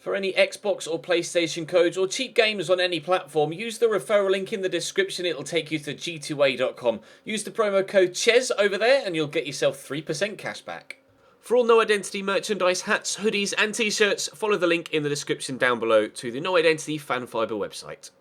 For any Xbox or PlayStation codes or cheap games on any platform, use the referral link in the description. It'll take you to g2a.com. Use the promo code CHES over there and you'll get yourself 3% cash back. For all No Identity merchandise, hats, hoodies and t-shirts, follow the link in the description down below to the No Identity Fan Fibre website.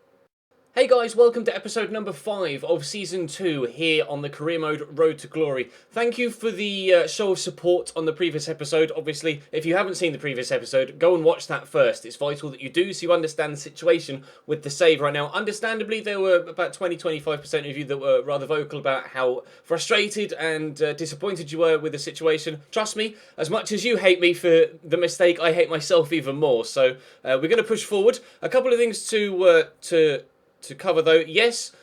Hey guys, welcome to episode number 5 of Season 2 here on the Career Mode Road to Glory. Thank you for the show of support on the previous episode. Obviously, if you haven't seen the previous episode, go and watch that first. It's vital that you do so you understand the situation with the save right now. Understandably, there were about 20-25% of you that were rather vocal about how frustrated and disappointed you were with the situation. Trust me, as much as you hate me for the mistake, I hate myself even more. So we're going to push forward. A couple of things to cover though. Yes,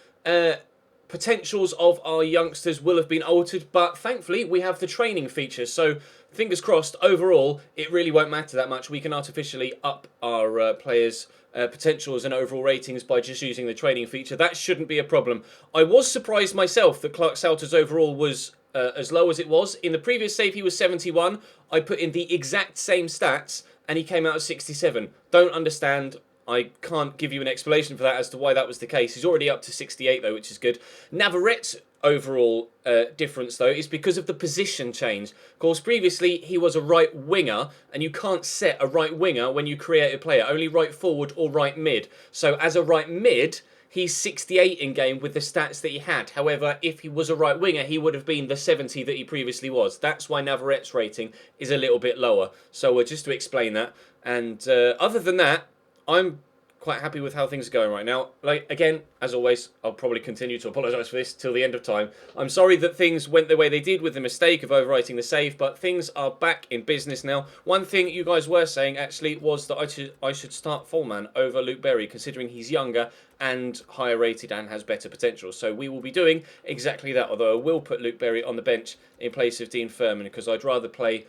potentials of our youngsters will have been altered, but thankfully we have the training feature, so fingers crossed, overall it really won't matter that much. We can artificially up our players' potentials and overall ratings by just using the training feature. That shouldn't be a problem. I was surprised myself that Clark Salter's overall was as low as it was. In the previous save he was 71. I put in the exact same stats and he came out as 67. Don't understand. I can't give you an explanation for that as to why that was the case. He's already up to 68 though, which is good. Navarrette's overall difference though is because of the position change. Of course, previously he was a right winger, and you can't set a right winger when you create a player, only right forward or right mid. So as a right mid, he's 68 in game with the stats that he had. However, if he was a right winger, he would have been the 70 that he previously was. That's why Navarrette's rating is a little bit lower. So just to explain that. And other than that, I'm quite happy with how things are going right now. Like, again, as always, I'll probably continue to apologise for this till the end of time. I'm sorry that things went the way they did with the mistake of overwriting the save, but things are back in business now. One thing you guys were saying, actually, was that I should start Fullman over Luke Berry, considering he's younger and higher rated and has better potential. So we will be doing exactly that, although I will put Luke Berry on the bench in place of Dean Furman, because I'd rather play...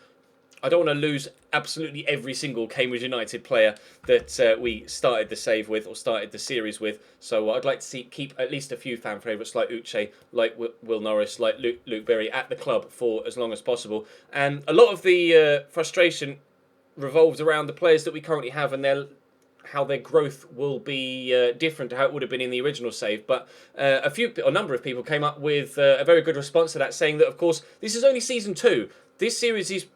I don't want to lose absolutely every single Cambridge United player that we started the save with or started the series with. So I'd like to keep at least a few fan favourites like Uche, like Will Norris, like Luke Berry at the club for as long as possible. And a lot of the frustration revolves around the players that we currently have and how their growth will be different to how it would have been in the original save. But a number of people came up with a very good response to that, saying that, of course, this is only Season 2. This series is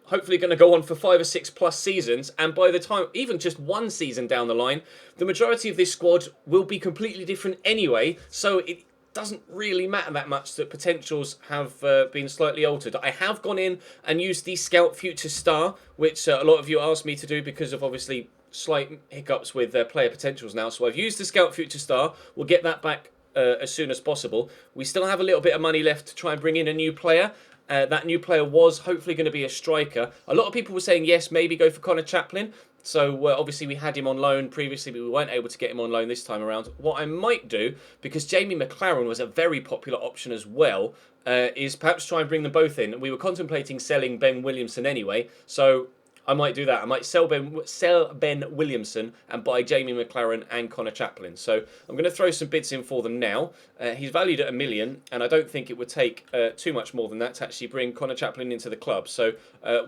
hopefully going to go on for 5 or 6 plus seasons, and by the time, even just one season down the line, the majority of this squad will be completely different anyway, so it doesn't really matter that much that potentials have been slightly altered. I have gone in and used the Scout Future Star, which a lot of you asked me to do because of obviously slight hiccups with player potentials now, so I've used the Scout Future Star. We'll get that back as soon as possible. We still have a little bit of money left to try and bring in a new player. That new player was hopefully going to be a striker. A lot of people were saying, yes, maybe go for Connor Chaplin. So obviously we had him on loan previously, but we weren't able to get him on loan this time around. What I might do, because Jamie McLaren was a very popular option as well, is perhaps try and bring them both in. We were contemplating selling Ben Williamson anyway, so I might do that. I might sell Ben Williamson and buy Jamie McLaren and Connor Chaplin. So I'm going to throw some bids in for them now. He's valued at $1 million, and I don't think it would take too much more than that to actually bring Connor Chaplin into the club. So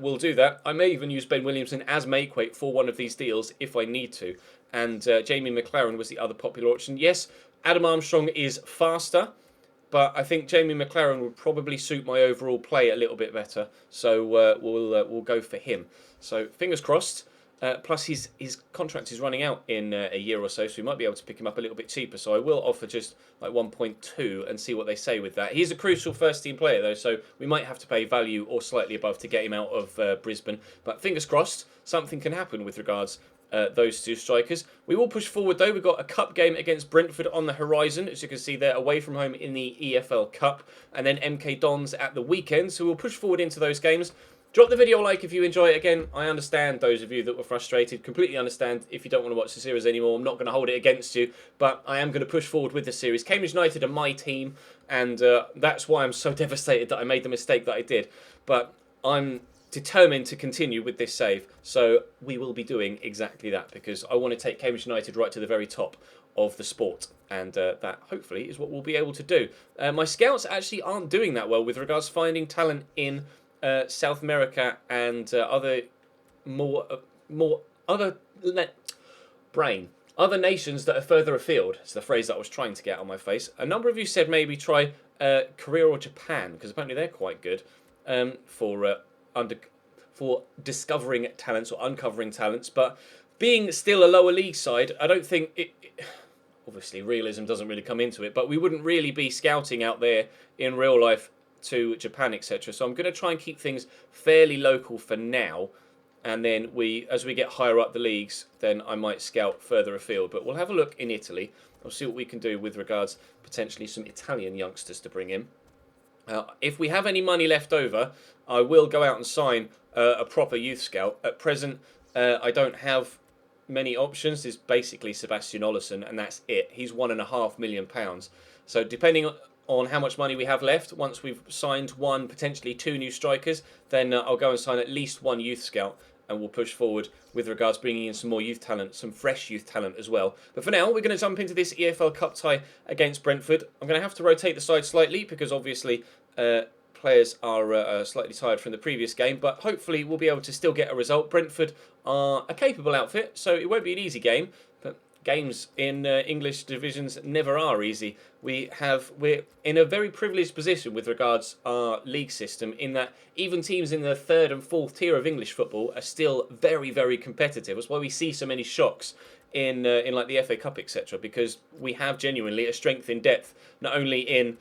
we'll do that. I may even use Ben Williamson as make-weight for one of these deals if I need to. And Jamie McLaren was the other popular option. Yes, Adam Armstrong is faster, but I think Jamie McLaren would probably suit my overall play a little bit better. So we'll go for him. So fingers crossed. Plus his contract is running out in a year or so we might be able to pick him up a little bit cheaper. So I will offer just like 1.2 and see what they say with that. He's a crucial first team player though, so we might have to pay value or slightly above to get him out of Brisbane. But fingers crossed, something can happen with regards those two strikers. We will push forward though. We've got a cup game against Brentford on the horizon, as you can see there, away from home in the EFL Cup, and then MK Dons at the weekend. So we'll push forward into those games. Drop the video a like if you enjoy it. Again, I understand those of you that were frustrated. Completely understand if you don't want to watch the series anymore. I'm not going to hold it against you, but I am going to push forward with the series. Cambridge United are my team, and that's why I'm so devastated that I made the mistake that I did. But I'm determined to continue with this save, so we will be doing exactly that because I want to take Cambridge United right to the very top of the sport, and that hopefully is what we'll be able to do. My scouts actually aren't doing that well with regards to finding talent in South America and other more other nations that are further afield. It's the phrase that I was trying to get on my face. A number of you said maybe try Korea or Japan, because apparently they're quite good for discovering talents or uncovering talents. But being still a lower league side, I don't think obviously realism doesn't really come into it, but we wouldn't really be scouting out there in real life to Japan, etc. So I'm going to try and keep things fairly local for now. And then as we get higher up the leagues, then I might scout further afield. But we'll have a look in Italy. We'll see what we can do with regards potentially some Italian youngsters to bring in. If we have any money left over, I will go out and sign a proper youth scout. At present, I don't have many options. There's basically Sebastian Ollison, and that's it. He's £1.5 million. So depending on how much money we have left, once we've signed one, potentially two new strikers, then I'll go and sign at least one youth scout, and we'll push forward with regards to bringing in some more youth talent, some fresh youth talent as well. But for now, we're going to jump into this EFL Cup tie against Brentford. I'm going to have to rotate the side slightly because obviously players are slightly tired from the previous game, but hopefully we'll be able to still get a result. Brentford are a capable outfit, so it won't be an easy game, but games in English divisions never are easy. We're in a very privileged position with regards our league system, in that even teams in the third and fourth tier of English football are still very, very competitive. That's why we see so many shocks in like the FA Cup, etc. Because we have genuinely a strength in depth, not only in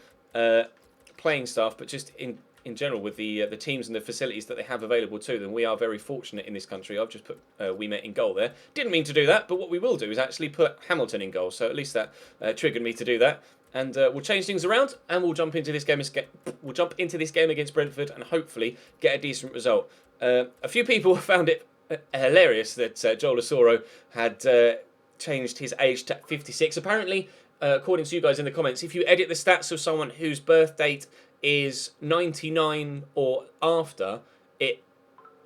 playing staff, but just in general with the teams and the facilities that they have available to them. We are very fortunate in this country. I've just put We Met in goal there. Didn't mean to do that, but what we will do is actually put Hamilton in goal. So at least that triggered me to do that. And we'll change things around, and we'll jump into this game. We'll jump into this game against Brentford, and hopefully get a decent result. A few people found it hilarious that Joel Asoro had changed his age to 56. Apparently, according to you guys in the comments, if you edit the stats of someone whose birth date is 99 or after, it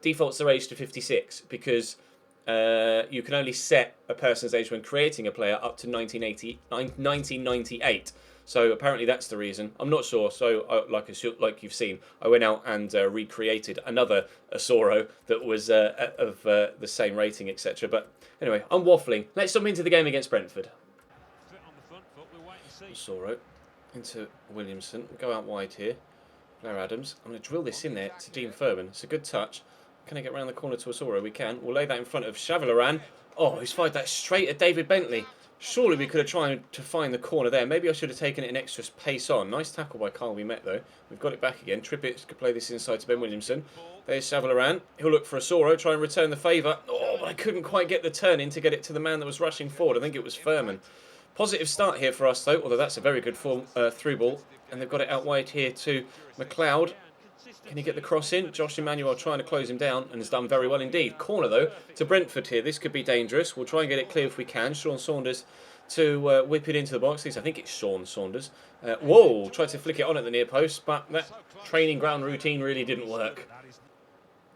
defaults their age to 56, because you can only set a person's age when creating a player up to 1998. So apparently that's the reason. I'm not sure. So like you've seen, I went out and recreated another Asoro that was of the same rating, etc. But anyway, I'm waffling. Let's jump into the game against Brentford. Asoro into Williamson. We'll go out wide here. Blair Adams. I'm going to drill this in there to Dean Furman. It's a good touch. Can I get around the corner to Asoro? We can. We'll lay that in front of Chavalaran. Oh, he's fired that straight at David Bentley. Surely we could have tried to find the corner there. Maybe I should have taken it an extra pace on. Nice tackle by Carl We Met, though. We've got it back again. Trippitt could play this inside to Ben Williamson. There's Chavalaran. He'll look for Asoro, try and return the favour. Oh, but I couldn't quite get the turn in to get it to the man that was rushing forward. I think it was Furman. Positive start here for us, though, although that's a very good form through ball. And they've got it out wide here to McLeod. Can he get the cross in? Josh Emmanuel trying to close him down, and has done very well indeed. Corner, though, to Brentford here. This could be dangerous. We'll try and get it clear if we can. Sean Saunders to whip it into the box. At least I think it's Sean Saunders. Whoa, tried to flick it on at the near post, but that training ground routine really didn't work.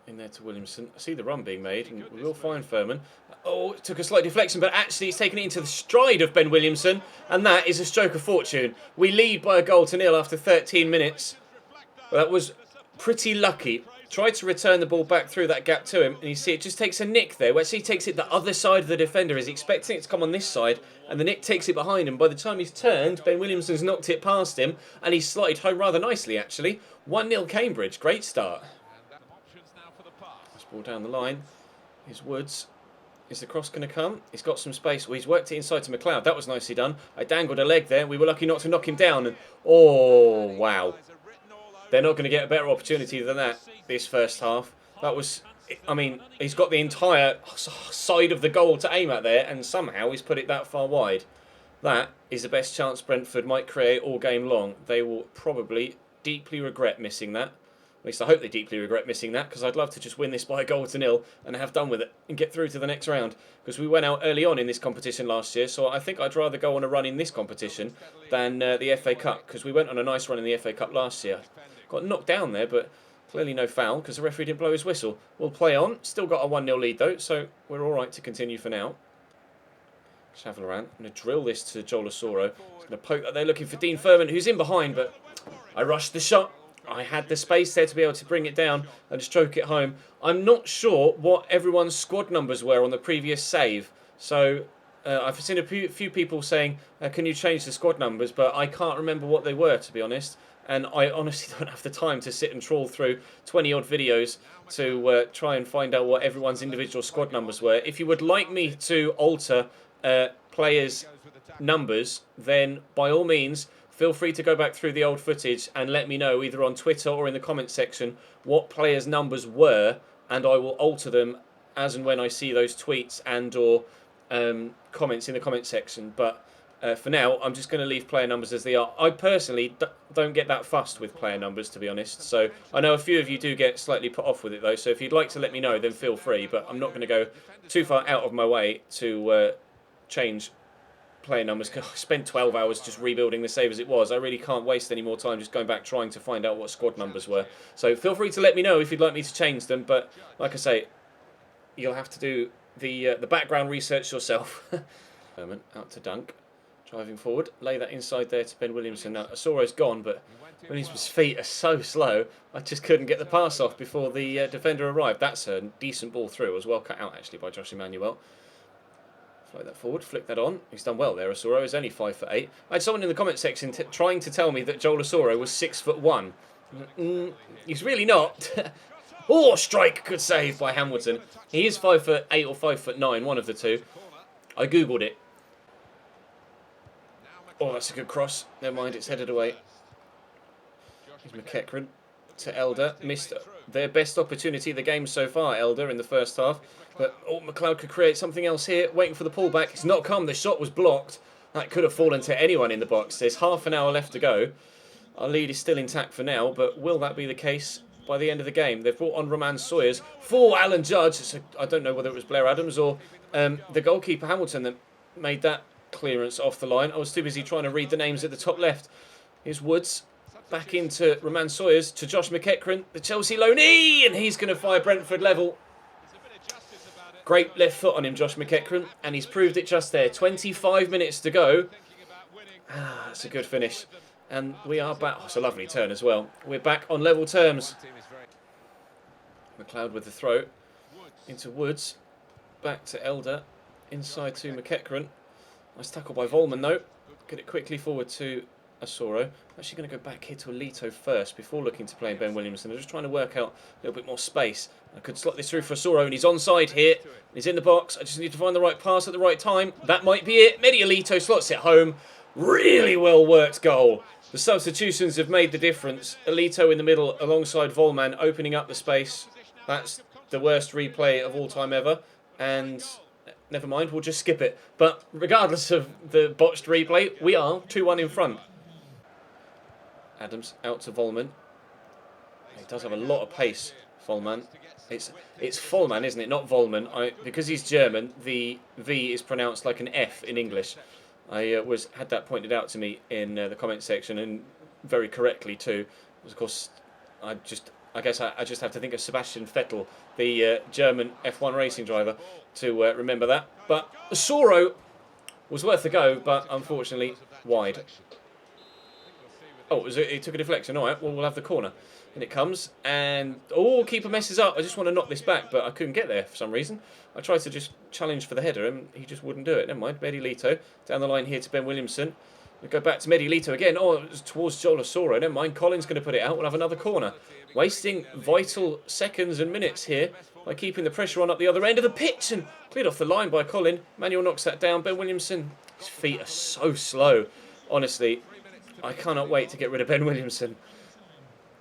In there to Williamson. I see the run being made, and we will find Furman. Oh, it took a slight deflection, but actually he's taken it into the stride of Ben Williamson, and that is a stroke of fortune. We lead by a goal to nil after 13 minutes. Well, that was pretty lucky. Tried to return the ball back through that gap to him, and you see it just takes a nick there, where he takes it the other side of the defender. He's expecting it to come on this side, and the nick takes it behind him. By the time he's turned, Ben Williamson's knocked it past him, and he's slotted home rather nicely, actually. 1-0 Cambridge. Great start. Ball down the line. Here's Woods. Is the cross going to come? He's got some space. Well, he's worked it inside to McLeod. That was nicely done. I dangled a leg there. We were lucky not to knock him down. And oh, wow. They're not going to get a better opportunity than that this first half. That was, I mean, he's got the entire side of the goal to aim at there, and somehow he's put it that far wide. That is the best chance Brentford might create all game long. They will probably deeply regret missing that. At least I hope they deeply regret missing that, because I'd love to just win this by a goal to nil and have done with it and get through to the next round. Because we went out early on in this competition last year, so I think I'd rather go on a run in this competition than the FA Cup, because we went on a nice run in the FA Cup last year. Got knocked down there, but clearly no foul because the referee didn't blow his whistle. We'll play on. Still got a 1-0 lead though, so we're all right to continue for now. Chavalaran. I'm going to drill this to Joel Asoro. He's going to poke that there looking for Dean Furman, who's in behind, but I rushed the shot. I had the space there to be able to bring it down and stroke it home. I'm not sure what everyone's squad numbers were on the previous save. So I've seen a few people saying, can you change the squad numbers? But I can't remember what they were, to be honest. And I honestly don't have the time to sit and trawl through 20-odd videos to try and find out what everyone's individual squad numbers were. If you would like me to alter players' numbers, then by all means, feel free to go back through the old footage and let me know, either on Twitter or in the comments section, what players' numbers were, and I will alter them as and when I see those tweets and or comments in the comment section. But for now, I'm just going to leave player numbers as they are. I personally don't get that fussed with player numbers, to be honest. So I know a few of you do get slightly put off with it, though. So if you'd like to let me know, then feel free. But I'm not going to go too far out of my way to change player numbers. I spent 12 hours just rebuilding the save as it was. I really can't waste any more time just going back trying to find out what squad numbers were. So feel free to let me know if you'd like me to change them. But like I say, you'll have to do the background research yourself. Out to Dunk. Driving forward, lay that inside there to Ben Williamson. Now, Asoro's gone, but Williamson's feet are so slow, I just couldn't get the pass off before the defender arrived. That's a decent ball through. It was well cut out, actually, by Josh Emmanuel. Float that forward, flick that on. He's done well there, Asoro. He's only 5'8". I had someone in the comment section trying to tell me that Joel Asoro was 6'1". He's really not. Oh, strike! Good save by Hamilton. He is 5'8" or 5'9", one of the two. I googled it. Oh, that's a good cross. Never mind, it's headed away. Here's McEachran to Elder. Missed their best opportunity of the game so far, Elder, in the first half. But McLeod could create something else here. Waiting for the pullback. It's not come. The shot was blocked. That could have fallen to anyone in the box. There's half an hour left to go. Our lead is still intact for now, but will that be the case by the end of the game? They've brought on Roman Sawyers for Alan Judge. So I don't know whether it was Blair Adams or the goalkeeper Hamilton that made that clearance off the line. I was too busy trying to read the names at the top left. Here's Woods. Back into Roman Sawyers to Josh McEachran, the Chelsea loanee, and he's going to fire Brentford level. Great left foot on him, Josh McEachran, and he's proved it just there. 25 minutes to go. That's a good finish. And we are back. Oh, it's a lovely turn as well. We're back on level terms. McLeod with the throw into Woods. Back to Elder. Inside to McEachran. Nice tackle by Volman though. Get it quickly forward to Asoro. Actually going to go back here to Alito first before looking to play Ben Williamson. I'm just trying to work out a little bit more space. I could slot this through for Asoro, and he's onside here. He's in the box. I just need to find the right pass at the right time. That might be it. Mehdi Alito slots it home. Really well worked goal. The substitutions have made the difference. Alito in the middle alongside Volman opening up the space. That's the worst replay of all time ever. And never mind, we'll just skip it. But regardless of the botched replay, we are 2-1 in front. Adams out to Volman. He does have a lot of pace, Volman. It's Volman, isn't it? Not Volman. Because he's German, the V is pronounced like an F in English. I had that pointed out to me in the comment section, and very correctly too. Because of course, I guess I just have to think of Sebastian Vettel, the German F1 racing driver, to remember that. But Asoro was worth a go, but unfortunately wide. Oh, he took a deflection. All right, well, we'll have the corner. And it comes, and keeper messes up. I just want to knock this back, but I couldn't get there for some reason. I tried to just challenge for the header, and he just wouldn't do it. Never mind. Mehdi Alito down the line here to Ben Williamson. We go back to Mehdi Alito again. Oh, it was towards Joel Asoro. Never mind. Colin's going to put it out. We'll have another corner. Wasting vital seconds and minutes here by keeping the pressure on up the other end of the pitch, and cleared off the line by Colin. Manuel knocks that down. Ben Williamson. His feet are so slow. Honestly, I cannot wait to get rid of Ben Williamson.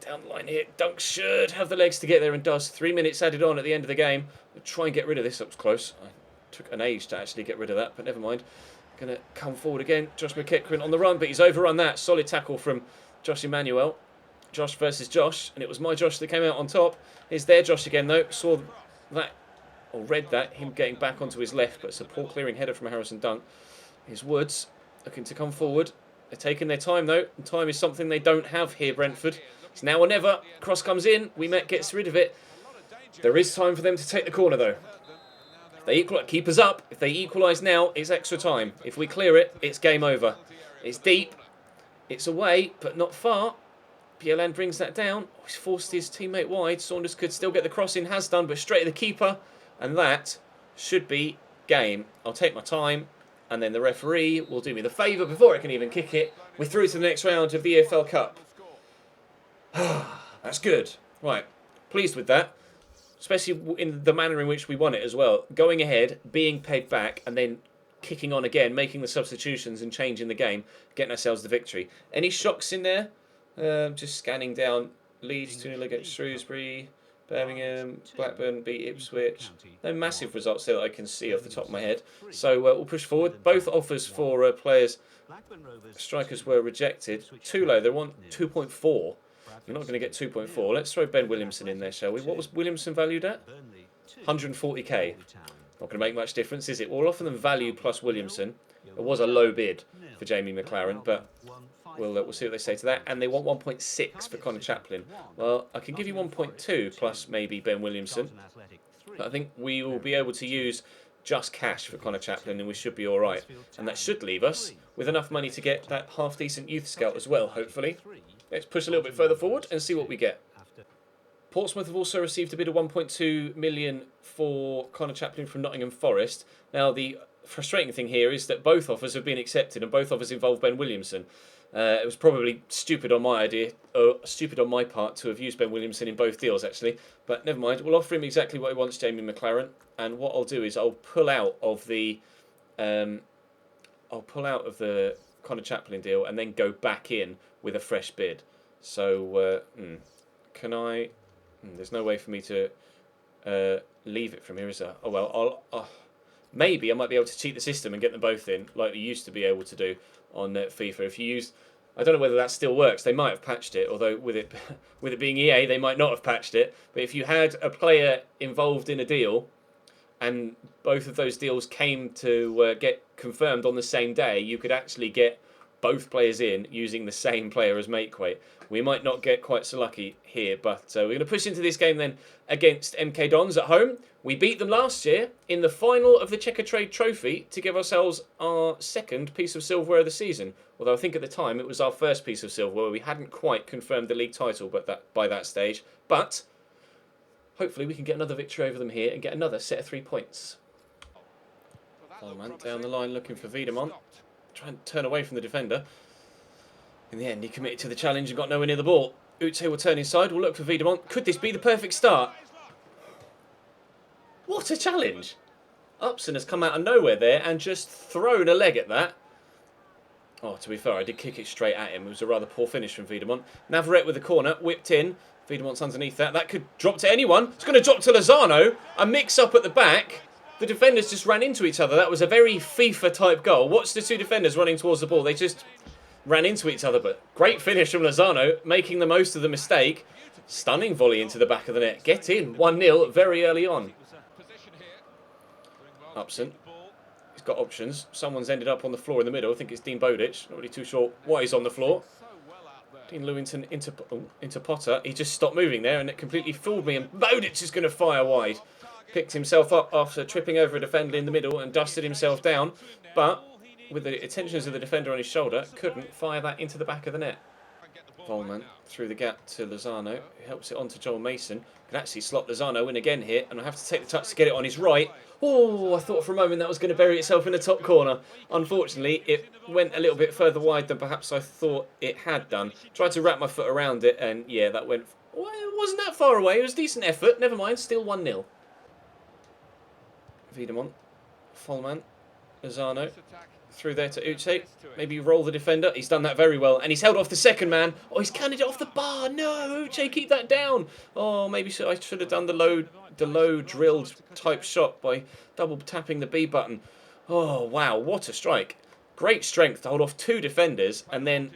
Down the line here. Dunk should have the legs to get there, and does. 3 minutes added on at the end of the game. We'll try and get rid of this. That was close. I took an age to actually get rid of that, but never mind. Going to come forward again. Josh McEachran on the run, but he's overrun that. Solid tackle from Josh Emmanuel. Josh versus Josh, and it was my Josh that came out on top. Here's their Josh again, though. Saw that, or read that, him getting back onto his left, but it's a poor clearing header from Harrison Dunk. Here's Woods looking to come forward. They're taking their time, though, and time is something they don't have here, Brentford. It's now or never. Cross comes in. Wiemet gets rid of it. There is time for them to take the corner, though. If they keepers up. If they equalise now, it's extra time. If we clear it, it's game over. It's deep. It's away, but not far. Bielan brings that down. Oh, he's forced his teammate wide. Saunders could still get the cross in, has done, but straight at the keeper. And that should be game. I'll take my time, and then the referee will do me the favour before I can even kick it. We're through to the next round of the EFL Cup. That's good. Right, pleased with that. Especially in the manner in which we won it as well. Going ahead, being paid back, and then kicking on again, making the substitutions and changing the game, getting ourselves the victory. Any shocks in there? Just scanning down. Leeds 2-0 against Shrewsbury. Birmingham, Blackburn beat Ipswich. No massive results there that I can see off the top of my head. So we'll push forward. Both offers for players, strikers were rejected. Too low. They want 2.4. You're not going to get 2.4. Let's throw Ben Williamson in there, shall we? What was Williamson valued at? 140k. Not going to make much difference, is it? We'll offer them value plus Williamson. It was a low bid for Jamie McLaren, but we'll see what they say to that. And they want 1.6 for Connor Chaplin. Well, I can give you 1.2 plus maybe Ben Williamson. But I think we will be able to use just cash for Connor Chaplin, and we should be all right. And that should leave us with enough money to get that half-decent youth scout as well, hopefully. Let's push a little bit further forward and see what we get. Portsmouth have also received a bid of 1.2 million for Connor Chaplin from Nottingham Forest. Now, the frustrating thing here is that both offers have been accepted, and both offers involve Ben Williamson. It was probably stupid on my part to have used Ben Williamson in both deals, actually. But never mind. We'll offer him exactly what he wants, Jamie McLaren. And what I'll do is I'll pull out of the Connor Chaplin deal and then go back in with a fresh bid. So can I? There's no way for me to leave it from here, is there? Oh well, maybe I might be able to cheat the system and get them both in, like we used to be able to do on FIFA. If you used, I don't know whether that still works. They might have patched it, although with it being EA, they might not have patched it. But if you had a player involved in a deal, and both of those deals came to get confirmed on the same day, you could actually get both players in using the same player as Makeweight. We might not get quite so lucky here, but we're going to push into this game then against MK Dons at home. We beat them last year in the final of the Checkatrade Trophy to give ourselves our second piece of silverware of the season. Although I think at the time it was our first piece of silverware. We hadn't quite confirmed the league title by that stage. But hopefully we can get another victory over them here and get another set of 3 points. Coleman down the line looking for Wiedemont. Trying to turn away from the defender. In the end, he committed to the challenge and got nowhere near the ball. Uche will turn inside. We'll look for Wiedemont. Could this be the perfect start? What a challenge! Upson has come out of nowhere there and just thrown a leg at that. Oh, to be fair, I did kick it straight at him. It was a rather poor finish from Wiedemont. Navarrete with the corner, whipped in. Wiedemont's underneath that. That could drop to anyone. It's going to drop to Lozano. A mix-up at the back. The defenders just ran into each other. That was a very FIFA-type goal. Watch the two defenders running towards the ball. They just ran into each other, but great finish from Lozano, making the most of the mistake. Stunning volley into the back of the net. Get in, 1-0 very early on. Upson. He's got options. Someone's ended up on the floor in the middle. I think it's Dean Bowditch. Not really too sure why he's on the floor. Dean Lewington into Potter. He just stopped moving there and it completely fooled me. And Bowditch is going to fire wide. Picked himself up after tripping over a defender in the middle and dusted himself down. But with the attentions of the defender on his shoulder, couldn't fire that into the back of the net. Volman through the gap to Lozano. He helps it on to Joel Mason. Can actually slot Lozano in again here. And I have to take the touch to get it on his right. Oh, I thought for a moment that was going to bury itself in the top corner. Unfortunately, it went a little bit further wide than perhaps I thought it had done. Tried to wrap my foot around it and yeah, that went... Well, it wasn't that far away. It was a decent effort. Never mind, still 1-0. Wiedemont, Follman, Lozano, through there to Uche. Maybe roll the defender. He's done that very well. And he's held off the second man. Oh, he's canned it off the bar. No, Uche, keep that down. Oh, maybe I should have done the low drilled type shot by double tapping the B button. Oh, wow, what a strike. Great strength to hold off two defenders and then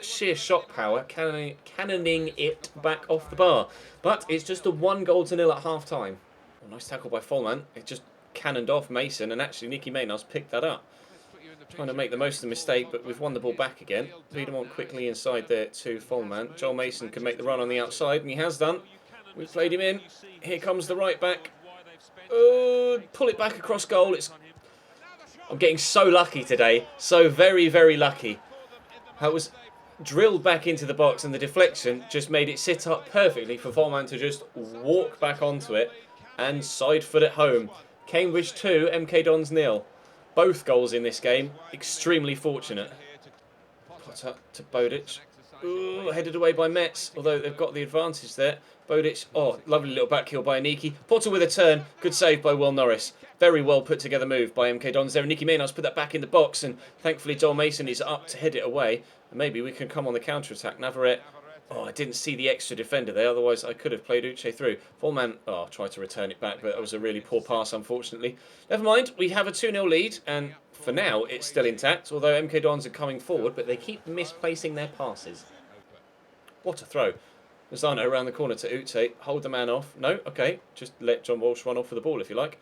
sheer shot power, cannoning it back off the bar. But it's just a 1-0 at half-time. Oh, nice tackle by Follman. It just cannoned off Mason, and actually Nicky Maynard's picked that up. Trying to make the most of the mistake, but we've won the ball back again. Wiedemont quickly inside there to Follman. Joel Mason can make the run on the outside, and he has done. We've played him in. Here comes the right back. Oh, pull it back across goal. I'm getting so lucky today. So very, very lucky. That was drilled back into the box, and the deflection just made it sit up perfectly for Volman to just walk back onto it and side foot it home. Cambridge 2, MK Dons 0. Both goals in this game, extremely fortunate. Potter to Bodic. Ooh, headed away by Metz, although they've got the advantage there. Bodic, oh, lovely little back heel by Aniki. Potter with a turn, good save by Will Norris. Very well put together move by MK Dons there. Aniki Maynard's put that back in the box, and thankfully Joel Mason is up to head it away. And maybe we can come on the counter-attack. Navarrete, oh, I didn't see the extra defender there, otherwise I could have played Uche through. Volman, oh, tried to return it back, but that was a really poor pass, unfortunately. Never mind, we have a 2-0 lead, and for now it's still intact, although MK Dons are coming forward, but they keep misplacing their passes. What a throw. Lozano around the corner to Uche. Hold the man off. No? Okay. Just let John Walsh run off with the ball if you like.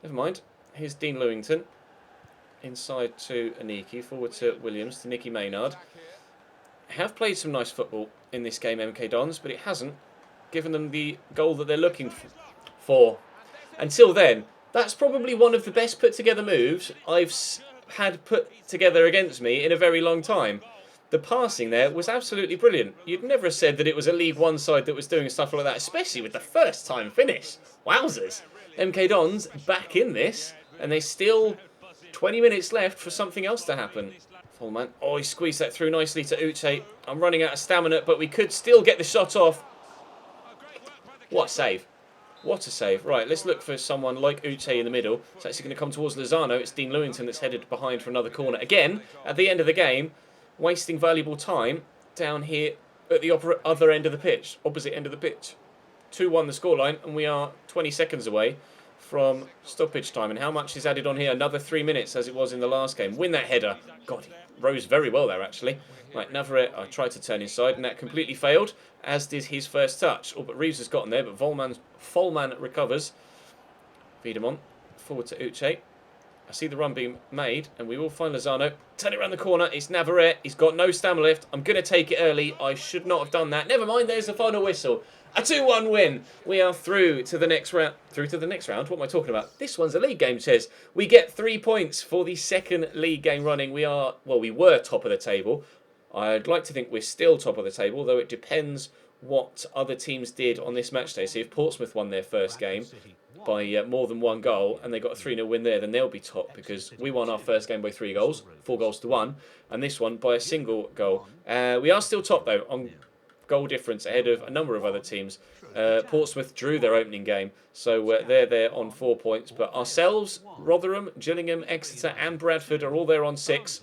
Never mind. Here's Dean Lewington. Inside to Aniki. Forward to Williams. To Nicky Maynard. Have played some nice football in this game, MK Dons, but it hasn't given them the goal that they're looking for. Until then, that's probably one of the best put together moves I've had put together against me in a very long time. The passing there was absolutely brilliant. You'd never have said that it was a League One side that was doing stuff like that, especially with the first time finish. Wowzers. MK Dons back in this, and there's still 20 minutes left for something else to happen. Volman, oh, he squeezed that through nicely to Uche. I'm running out of stamina, but we could still get the shot off. What a save. What a save. Right, let's look for someone like Uche in the middle. It's actually going to come towards Lozano. It's Dean Lewington that's headed behind for another corner. Again, at the end of the game, wasting valuable time down here at the other end of the pitch, opposite end of the pitch. 2-1 the scoreline, and we are 20 seconds away from stoppage time. And how much is added on here? Another 3 minutes, as it was in the last game. Win that header. God, he rose very well there, actually. Right, Navarrete, I tried to turn inside, and that completely failed, as did his first touch. Oh, but Reeves has gotten there, but Volman recovers. Wiedemann, forward to Uche. I see the run being made, and we will find Lozano. Turn it around the corner. It's Navarrete. He's got no stamina left. I'm going to take it early. I should not have done that. Never mind. There's the final whistle. A 2-1 win. We are through to the next round. Through to the next round? What am I talking about? This one's a league game, Ches. We get 3 points for the second league game running. We were top of the table. I'd like to think we're still top of the table, though it depends what other teams did on this match day. So if Portsmouth won their first game by more than one goal, and they got a 3-0 win there, then they'll be top, because we won our first game by 3 goals, 4 goals to 1, and this one by a single goal. We are still top, though, on goal difference ahead of a number of other teams. Portsmouth drew their opening game, so they're there on 4 points, but ourselves, Rotherham, Gillingham, Exeter and Bradford are all there on 6.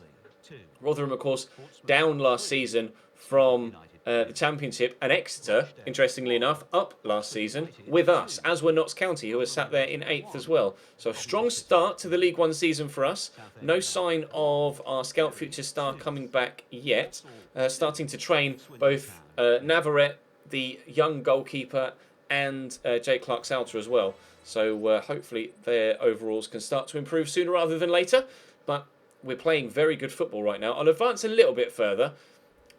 Rotherham, of course, down last season from the Championship, and Exeter, interestingly enough, up last season with us, as were Notts County, who was sat there in 8th as well. So a strong start to the League One season for us. No sign of our Scout Future star coming back yet. Starting to train both Navarrete, the young goalkeeper, and Jake Clark-Salter as well. So hopefully their overalls can start to improve sooner rather than later. But we're playing very good football right now. I'll advance a little bit further,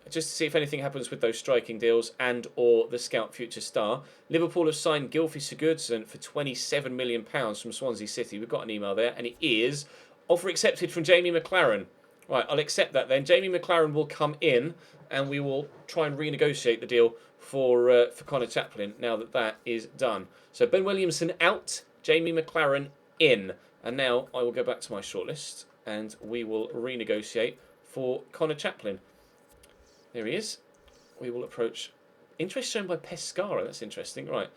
just to see if anything happens with those striking deals and or the Scout Future Star. Liverpool have signed Gylfi Sigurdsson for £27 million from Swansea City. We've got an email there, and it is offer accepted from Jamie McLaren. Right, I'll accept that then. Jamie McLaren will come in, and we will try and renegotiate the deal for Connor Chaplin now that that is done. So Ben Williamson out, Jamie McLaren in. And now I will go back to my shortlist, and we will renegotiate for Connor Chaplin. There he is. We will approach. Interest shown by Pescara. That's interesting. Right.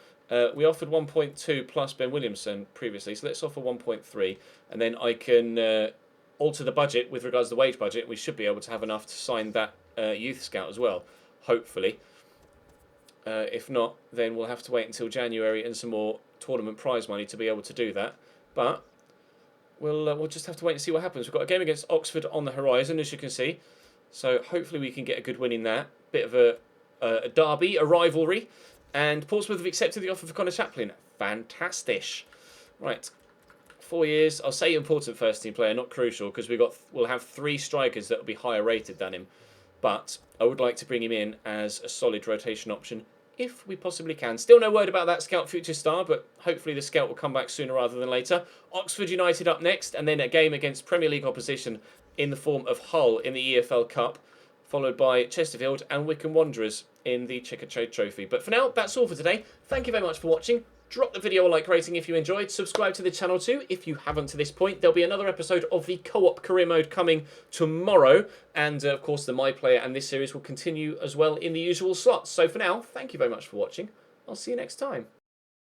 We offered 1.2 plus Ben Williamson previously, so let's offer 1.3, and then I can alter the budget with regards to the wage budget. We should be able to have enough to sign that youth scout as well, hopefully. If not, then we'll have to wait until January and some more tournament prize money to be able to do that. But we'll just have to wait and see what happens. We've got a game against Oxford on the horizon, as you can see. So hopefully we can get a good win in that. Bit of a derby, a rivalry. And Portsmouth have accepted the offer for Connor Chaplin. Fantastic. Right. 4 years. I'll say important first team player, not crucial, because we'll have 3 strikers that will be higher rated than him. But I would like to bring him in as a solid rotation option if we possibly can. Still no word about that Scout Future Star, but hopefully the Scout will come back sooner rather than later. Oxford United up next, and then a game against Premier League opposition in the form of Hull in the EFL Cup, followed by Chesterfield and Wycombe Wanderers in the Checkatrade Trophy. But for now, that's all for today. Thank you very much for watching. Drop the video a like rating if you enjoyed. Subscribe to the channel too if you haven't to this point. There'll be another episode of the co-op career mode coming tomorrow. And of course, the My Player and this series will continue as well in the usual slots. So for now, thank you very much for watching. I'll see you next time.